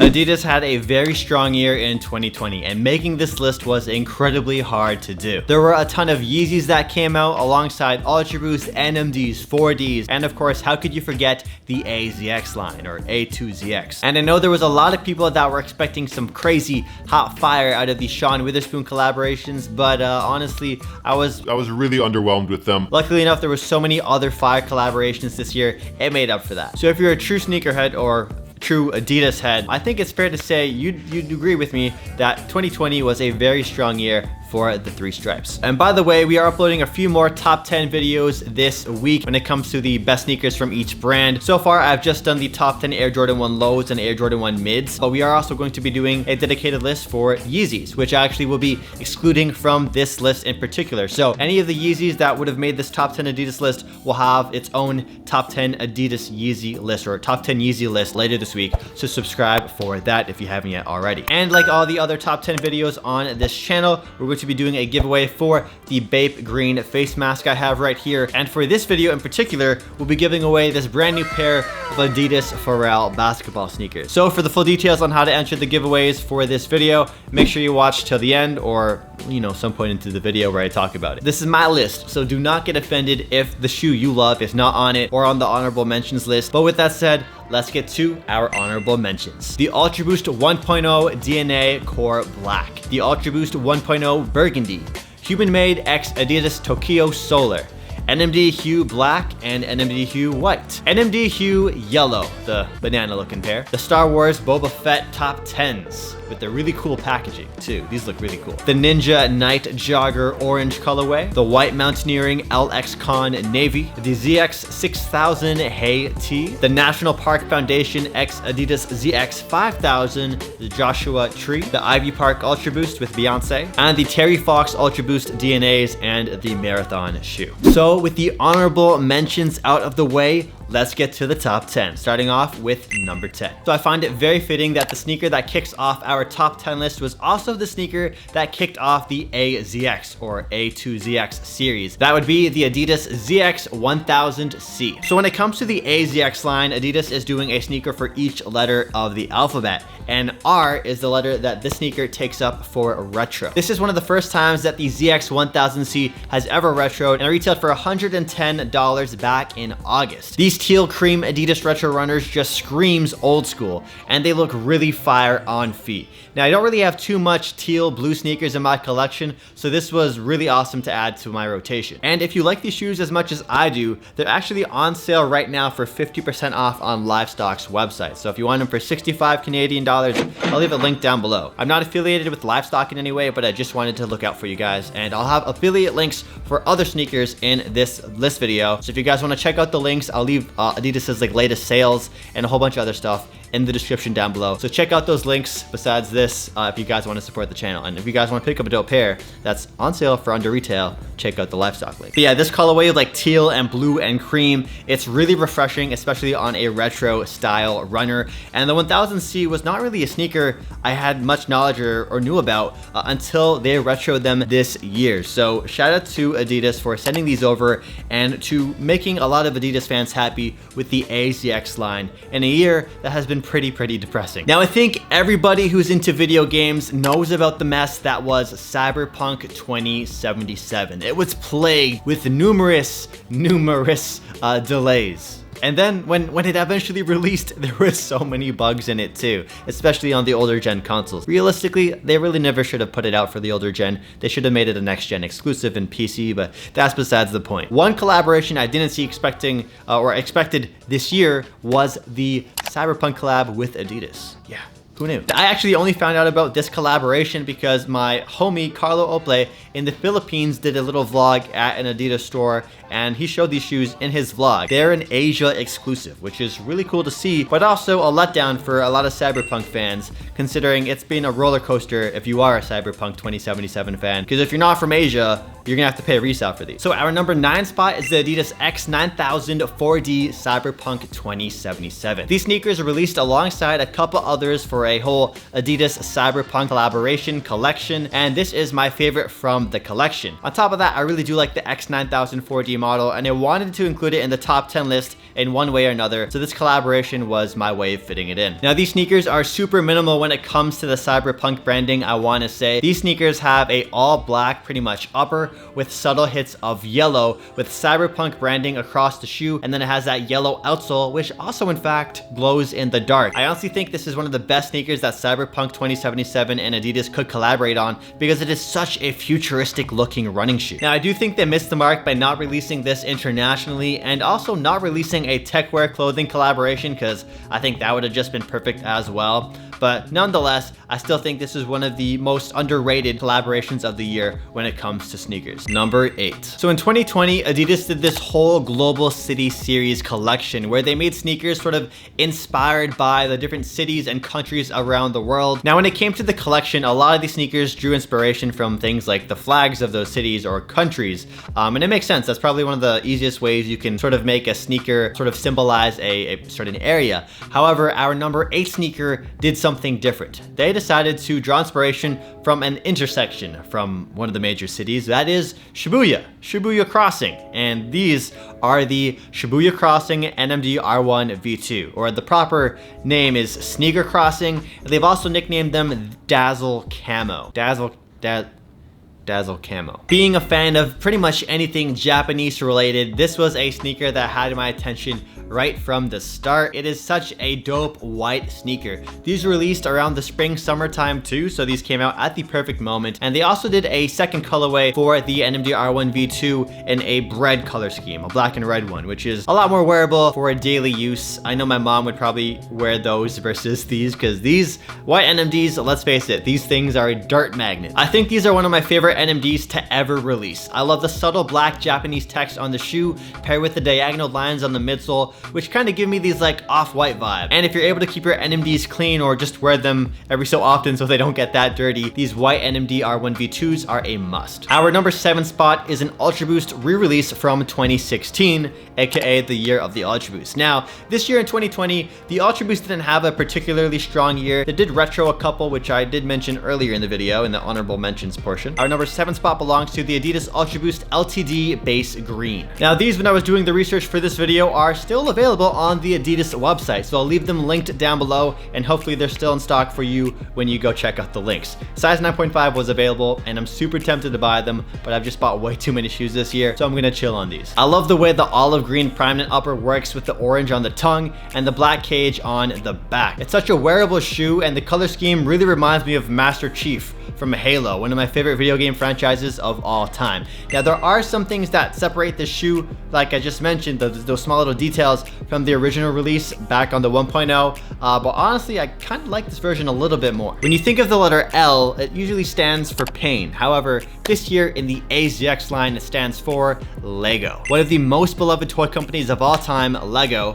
Adidas had a very strong year in 2020, and making this list was incredibly hard to do. There were a ton of Yeezys that came out alongside Ultraboost, NMDs, 4Ds, and of course, how could you forget the AZX line, or A2ZX. And I know there was a lot of people that were expecting some crazy hot fire out of these Sean Witherspoon collaborations, but honestly, I was really underwhelmed with them. Luckily enough, there were so many other fire collaborations this year, it made up for that. So if you're a true sneakerhead or true Adidas head, I think it's fair to say you'd agree with me that 2020 was a very strong year for the three stripes. And by the way, we are uploading a few more top 10 videos this week when it comes to the best sneakers from each brand. So far, I've just done the top 10 Air Jordan 1 lows and Air Jordan 1 mids, but we are also going to be doing a dedicated list for Yeezys, which I actually will be excluding from this list in particular. So any of the Yeezys that would have made this top 10 Adidas list will have its own top 10 Adidas Yeezy list, or top 10 Yeezy list later this week. So subscribe for that if you haven't yet already. And like all the other top 10 videos on this channel, we're going to be doing a giveaway for the Bape Green face mask I have right here. And for this video in particular, we'll be giving away this brand new pair of Adidas Pharrell basketball sneakers. So for the full details on how to enter the giveaways for this video, make sure you watch till the end, or some point into the video where I talk about it. This is my list, so do not get offended if the shoe you love is not on it or on the honorable mentions list. But with that said, let's get to our honorable mentions. The Ultraboost 1.0 DNA Core Black, the Ultraboost 1.0 Burgundy, Human Made X Adidas Tokyo Solar, NMD Hue Black and NMD Hue White, NMD Hue Yellow, the banana looking pair, the Star Wars Boba Fett Top 10s with the really cool packaging too. These look really cool. The Ninja Night Jogger Orange colorway, the White Mountaineering LX Con Navy, the ZX 6000 Hey T, the National Park Foundation X Adidas ZX 5000, the Joshua Tree, the Ivy Park Ultra Boost with Beyonce, and the Terry Fox Ultra Boost DNAs and the Marathon shoe. So with the honorable mentions out of the way, let's get to the top 10, starting off with number 10. So I find it very fitting that the sneaker that kicks off our top 10 list was also the sneaker that kicked off the AZX or A2ZX series. That would be the Adidas ZX 1000C. So when it comes to the AZX line, Adidas is doing a sneaker for each letter of the alphabet, and R is the letter that this sneaker takes up for retro. This is one of the first times that the ZX 1000C has ever retroed, and retailed for $110 back in August. These teal cream Adidas retro runners just screams old school, and they look really fire on feet. Now, I don't really have too much teal blue sneakers in my collection, so this was really awesome to add to my rotation. And if you like these shoes as much as I do, they're actually on sale right now for 50% off on Livestock's website. So if you want them for 65 Canadian dollars, I'll leave a link down below. I'm not affiliated with Livestock in any way, but I just wanted to look out for you guys, and I'll have affiliate links for other sneakers in this list video. So if you guys want to check out the links, I'll leave Adidas's latest sales and a whole bunch of other stuff in the description down below. So check out those links besides this if you guys want to support the channel. And if you guys want to pick up a dope pair that's on sale for under retail, check out the Livestock link. But yeah, this colorway of like teal and blue and cream, it's really refreshing, especially on a retro style runner. And the 1000C was not really a sneaker I had much knowledge or knew about until they retroed them this year. So shout out to Adidas for sending these over and to making a lot of Adidas fans happy with the AZX line in a year that has been pretty depressing. Now, I think everybody who's into video games knows about the mess that was Cyberpunk 2077. It was plagued with numerous delays. And then when it eventually released, there were so many bugs in it too, especially on the older gen consoles. Realistically, they really never should have put it out for the older gen. They should have made it a next gen exclusive in PC, but that's besides the point. One collaboration I didn't see expected this year was the Cyberpunk collab with Adidas. Yeah. Who knew? I actually only found out about this collaboration because my homie Carlo Ople in the Philippines did a little vlog at an Adidas store, and he showed these shoes in his vlog. They're an Asia exclusive, which is really cool to see, but also a letdown for a lot of Cyberpunk fans, considering it's been a roller coaster if you are a Cyberpunk 2077 fan. Because if you're not from Asia, you're gonna have to pay resale for these. So our number 9 spot is the Adidas X9000 4D Cyberpunk 2077. These sneakers are released alongside a couple others for a whole Adidas Cyberpunk collaboration collection, and this is my favorite from the collection. On top of that, I really do like the X9000 4D model, and I wanted to include it in the top 10 list in one way or another, so this collaboration was my way of fitting it in. Now, these sneakers are super minimal when it comes to the Cyberpunk branding, I want to say. These sneakers have a all black pretty much upper with subtle hits of yellow with Cyberpunk branding across the shoe, and then it has that yellow outsole, which also in fact glows in the dark. I honestly think this is one of the best sneakers that Cyberpunk 2077 and Adidas could collaborate on because it is such a futuristic looking running shoe. Now, I do think they missed the mark by not releasing this internationally and also not releasing a techwear clothing collaboration, because I think that would have just been perfect as well. But nonetheless, I still think this is one of the most underrated collaborations of the year when it comes to sneakers. Number 8. So in 2020, Adidas did this whole Global City Series collection where they made sneakers sort of inspired by the different cities and countries around the world. Now, when it came to the collection, a lot of these sneakers drew inspiration from things like the flags of those cities or countries. And it makes sense. That's probably one of the easiest ways you can sort of make a sneaker sort of symbolize a certain area. However, our number 8 sneaker did something different. They decided to draw inspiration from an intersection from one of the major cities, that is Shibuya Crossing. And these are the Shibuya Crossing NMD R1 V2, or the proper name is Sneaker Crossing. They've also nicknamed them Dazzle Camo. Dazzle Camo. Being a fan of pretty much anything Japanese related, this was a sneaker that had my attention right from the start. It is such a dope white sneaker. These were released around the spring summertime too, so these came out at the perfect moment. And they also did a second colorway for the NMD R1 V2 in a bread color scheme, a black and red one, which is a lot more wearable for a daily use. I know my mom would probably wear those versus these, because these white NMDs, let's face it, these things are a dirt magnet. I think these are one of my favorite NMDs to ever release. I love the subtle black Japanese text on the shoe paired with the diagonal lines on the midsole, which kind of give me these like off-white vibe. And if you're able to keep your NMDs clean or just wear them every so often so they don't get that dirty, these white NMD R1 V2s are a must. Our number 7 spot is an Ultraboost re-release from 2016, aka the year of the Ultraboost. Now, this year in 2020, the Ultraboost didn't have a particularly strong year. They did retro a couple, which I did mention earlier in the video in the honorable mentions portion. Our number 7 spot belongs to the Adidas Ultraboost LTD Base Green. Now, these, when I was doing the research for this video, are still available on the Adidas website, so I'll leave them linked down below, and hopefully they're still in stock for you when you go check out the links. Size 9.5 was available, and I'm super tempted to buy them, but I've just bought way too many shoes this year, so I'm gonna chill on these. I love the way the olive green prominent upper works with the orange on the tongue and the black cage on the back. It's such a wearable shoe, and the color scheme really reminds me of Master Chief from Halo, one of my favorite video game franchises of all time. Now, there are some things that separate the shoe, like I just mentioned, those small little details from the original release back on the 1.0, but honestly, I kind of like this version a little bit more. When you think of the letter L, it usually stands for pain. However, this year in the AZX line, it stands for Lego. One of the most beloved toy companies of all time, Lego,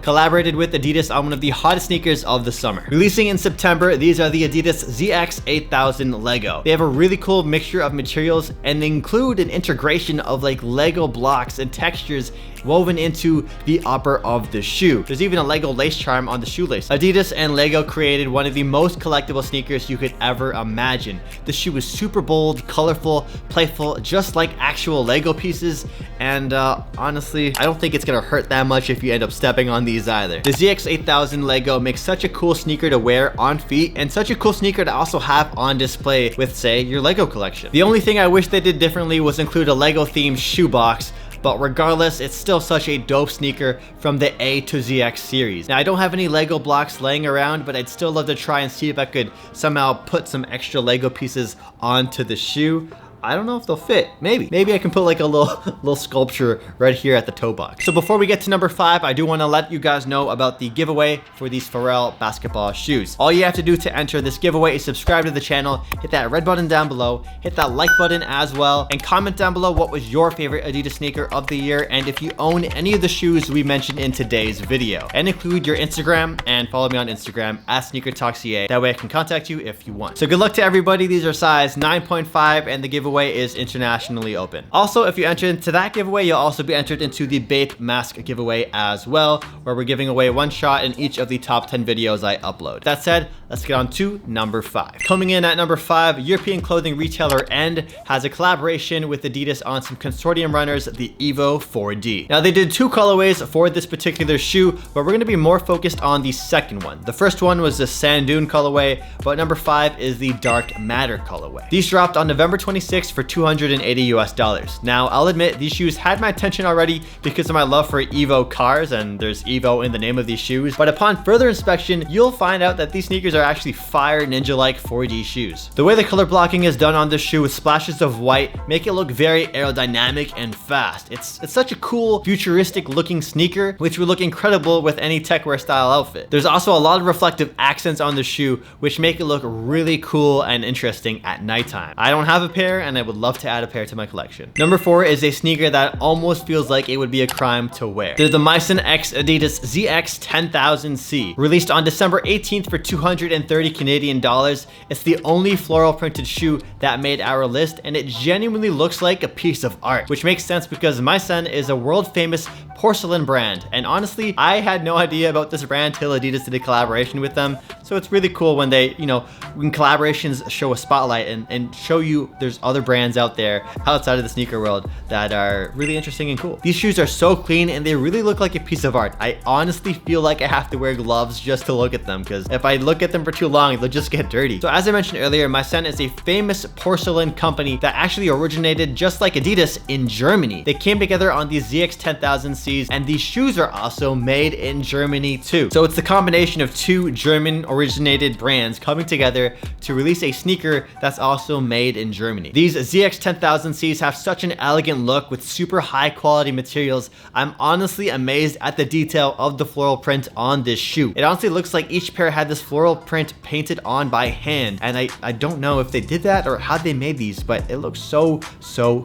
collaborated with Adidas on one of the hottest sneakers of the summer. Releasing in September, these are the Adidas ZX 8000 Lego. They have a really cool mixture of materials and they include an integration of like Lego blocks and textures woven into the upper of the shoe. There's even a Lego lace charm on the shoelace. Adidas and Lego created one of the most collectible sneakers you could ever imagine. The shoe is super bold, colorful, playful, just like actual Lego pieces, and honestly, I don't think it's gonna hurt that much if you end up stepping on these either. The ZX 8000 Lego makes such a cool sneaker to wear on feet, and such a cool sneaker to also have on display with, say, your Lego collection. The only thing I wish they did differently was include a Lego themed shoebox, but regardless, it's still such a dope sneaker from the A to ZX series. Now, I don't have any Lego blocks laying around, but I'd still love to try and see if I could somehow put some extra Lego pieces onto the shoe. I don't know if they'll fit. Maybe I can put like a little sculpture right here at the toe box. So before we get to number 5, I do want to let you guys know about the giveaway for these Pharrell basketball shoes. All you have to do to enter this giveaway is subscribe to the channel, hit that red button down below, hit that like button as well, and comment down below what was your favorite Adidas sneaker of the year, and if you own any of the shoes we mentioned in today's video. And include your Instagram, and follow me on Instagram at SneakerTalkCA. That way I can contact you if you want. So good luck to everybody. These are size 9.5, and the giveaway giveaway is internationally open. Also, if you enter into that giveaway, you'll also be entered into the Bape mask giveaway as well, where we're giving away one shot in each of the top 10 videos I upload. That said, let's get on to number 5. Coming in at number 5, European clothing retailer End has a collaboration with Adidas on some consortium runners, the Evo 4D. Now they did 2 colorways for this particular shoe, but we're gonna be more focused on the second one. The first one was the Sand Dune colorway, but number 5 is the Dark Matter colorway. These dropped on November 26th for $280 US. Now I'll admit these shoes had my attention already because of my love for Evo cars, and there's Evo in the name of these shoes, but upon further inspection, you'll find out that these sneakers are actually fire ninja-like 4D shoes. The way the color blocking is done on this shoe with splashes of white make it look very aerodynamic and fast. It's such a cool, futuristic looking sneaker, which would look incredible with any techwear style outfit. There's also a lot of reflective accents on the shoe, which make it look really cool and interesting at nighttime. I don't have a pair, and I would love to add a pair to my collection. Number 4 is a sneaker that almost feels like it would be a crime to wear. They're the Myson X Adidas ZX 10000C. Released on December 18th for 230 Canadian dollars, it's the only floral printed shoe that made our list, and it genuinely looks like a piece of art, which makes sense because Myson is a world famous porcelain brand, and honestly, I had no idea about this brand till Adidas did a collaboration with them. So it's really cool when they, when collaborations show a spotlight and show you there's other brands out there outside of the sneaker world that are really interesting and cool. These shoes are so clean and they really look like a piece of art. I honestly feel like I have to wear gloves just to look at them, because if I look at them for too long, they'll just get dirty. So as I mentioned earlier, Myson is a famous porcelain company that actually originated, just like Adidas, in Germany. They came together on these ZX 10000Cs, and these shoes are also made in Germany too. So it's the combination of 2 German originated brands coming together to release a sneaker that's also made in Germany. These ZX 10000Cs have such an elegant look with super high quality materials. I'm honestly amazed at the detail of the floral print on this shoe. It honestly looks like each pair had this floral print painted on by hand, and I don't know if they did that or how they made these, but it looks so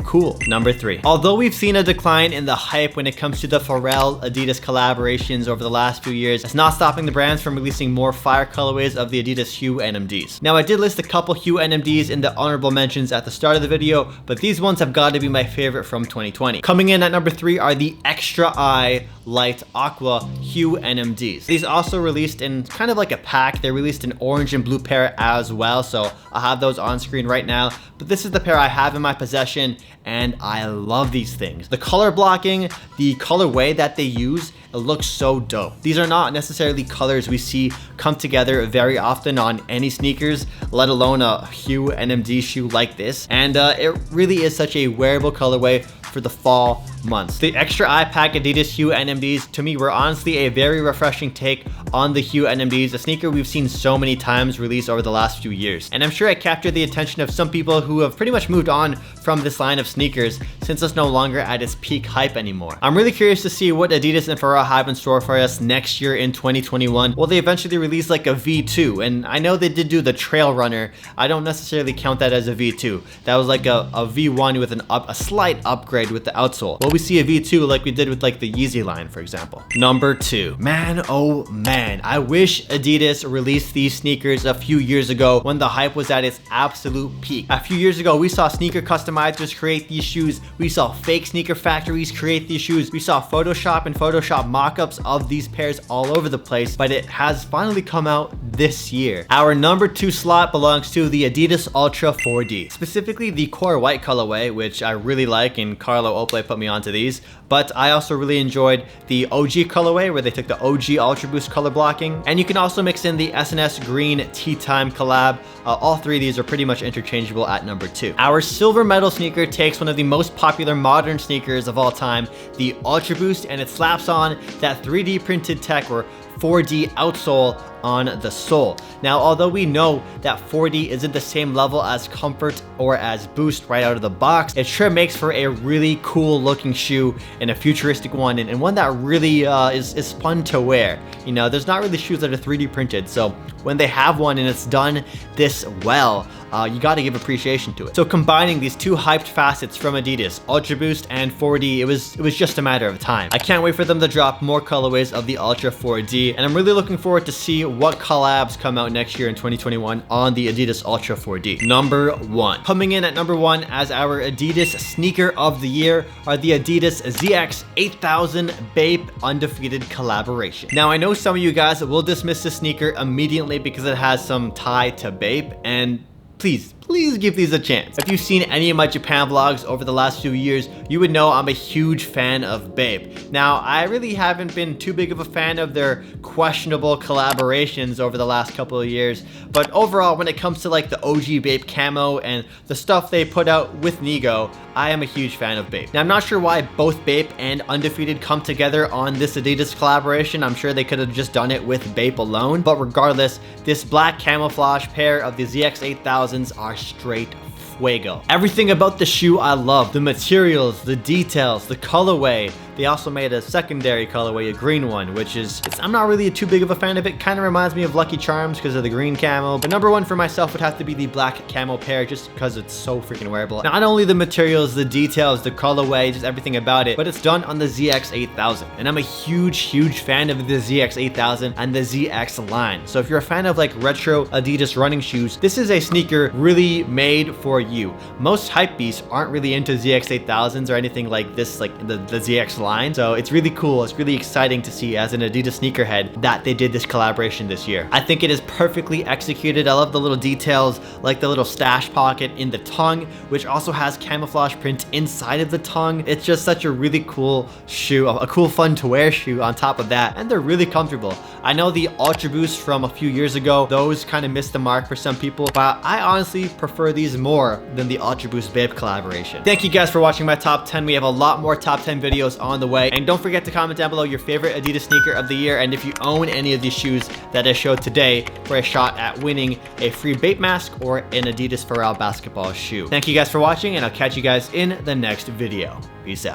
cool. Number 3. Although we've seen a decline in the hype when it comes to the Pharrell Adidas collaborations over the last few years, it's not stopping the brands from releasing more fire colorways of the Adidas Hue NMDs. Now I did list a couple Hue NMDs in the honorable mentions at the start of the video, but these ones have got to be my favorite from 2020. Coming in at number 3 are the Extra Eye Light Aqua Hue NMDs. These also released in kind of like a pack. They're released in orange and blue pair as well, so I'll have those on screen right now, but this is the pair I have in my possession, and I love these things. The color blocking, the colorway that they use, it looks so dope. These are not necessarily colors we see come together very often on any sneakers, let alone a Hue NMD shoe like this, and it really is such a wearable colorway for the fall months. The Extra Eye Pack Adidas Hue NMDs to me were honestly a very refreshing take on the Hue NMDs, a sneaker we've seen so many times released over the last few years. And I'm sure it captured the attention of some people who have pretty much moved on from this line of sneakers since it's no longer at its peak hype anymore. I'm really curious to see what Adidas and Pharrell have in store for us next year in 2021. Will they eventually release like a V2? And I know they did do the Trail Runner. I don't necessarily count that as a V2. That was like a V1 with a slight upgrade with the outsole. Will we see a V2 like we did with like the Yeezy line, for example? Number 2. Man, oh man, I wish Adidas released these sneakers a few years ago when the hype was at its absolute peak. A few years ago, we saw sneaker customizers create these shoes. We saw fake sneaker factories create these shoes. We saw Photoshop mock-ups of these pairs all over the place, but it has finally come out this year. Our number 2 slot belongs to the Adidas Ultra 4D, specifically the core white colorway, which I really like, and Carlo Ople put me onto these, but I also really enjoyed the OG colorway where they took the OG Ultraboost color blocking, and you can also mix in the SNS Green Tea Time collab. All 3 of these are pretty much interchangeable at number 2. Our silver medal sneaker takes one of the most popular modern sneakers of all time, the Ultraboost, and it slaps on that 3D printed tech or 4D outsole on the sole. Now, although we know that 4D isn't the same level as Comfort or as Boost right out of the box, it sure makes for a really cool looking shoe and a futuristic one, and one that really is fun to wear. You know, there's not really shoes that are 3D printed, so when they have one and it's done this well, you got to give appreciation to it. So combining these two hyped facets from Adidas, Ultraboost and 4D, it was just a matter of time. I can't wait for them to drop more colorways of the Ultra 4D, and I'm really looking forward to see what collabs come out next year in 2021 on the Adidas Ultra 4D. Number 1. Coming in at number 1 as our Adidas sneaker of the year are the Adidas ZX 8000 Bape Undefeated collaboration. Now I know some of you guys will dismiss this sneaker immediately because it has some tie to Bape, and please give these a chance. If you've seen any of my Japan vlogs over the last few years, you would know I'm a huge fan of Bape. Now, I really haven't been too big of a fan of their questionable collaborations over the last couple of years, but overall, when it comes to like the OG Bape camo and the stuff they put out with Nigo, I am a huge fan of Bape. Now, I'm not sure why both Bape and Undefeated come together on this Adidas collaboration. I'm sure they could have just done it with Bape alone, but regardless, this black camouflage pair of the ZX 8000s are straight fuego. Everything about the shoe I love. The materials, the details, the colorway. They also made a secondary colorway, a green one, which is, I'm not really too big of a fan of it. Kind of reminds me of Lucky Charms because of the green camo. But number 1 for myself would have to be the black camo pair just because it's so freaking wearable. Not only the materials, the details, the colorway, just everything about it, but it's done on the ZX 8000. And I'm a huge fan of the ZX 8000 and the ZX line. So if you're a fan of like retro Adidas running shoes, this is a sneaker really made for you. Most hypebeasts aren't really into ZX 8000s or anything like this, like the ZX line. So it's really cool. It's really exciting to see as an Adidas sneakerhead that they did this collaboration this year. I think it is perfectly executed. I love the little details, like the little stash pocket in the tongue, which also has camouflage print inside of the tongue. It's just such a really cool shoe, a cool fun to wear shoe on top of that, and they're really comfortable. I know the Ultraboost from a few years ago, those kind of missed the mark for some people, but I honestly prefer these more than the Ultraboost Bape collaboration. Thank you guys for watching my top 10. We have a lot more top 10 videos on the way, and don't forget to comment down below your favorite Adidas sneaker of the year, and if you own any of these shoes that I showed today for a shot at winning a free Bape mask or an Adidas Pharrell basketball shoe. Thank you guys for watching, and I'll catch you guys in the next video. Peace out.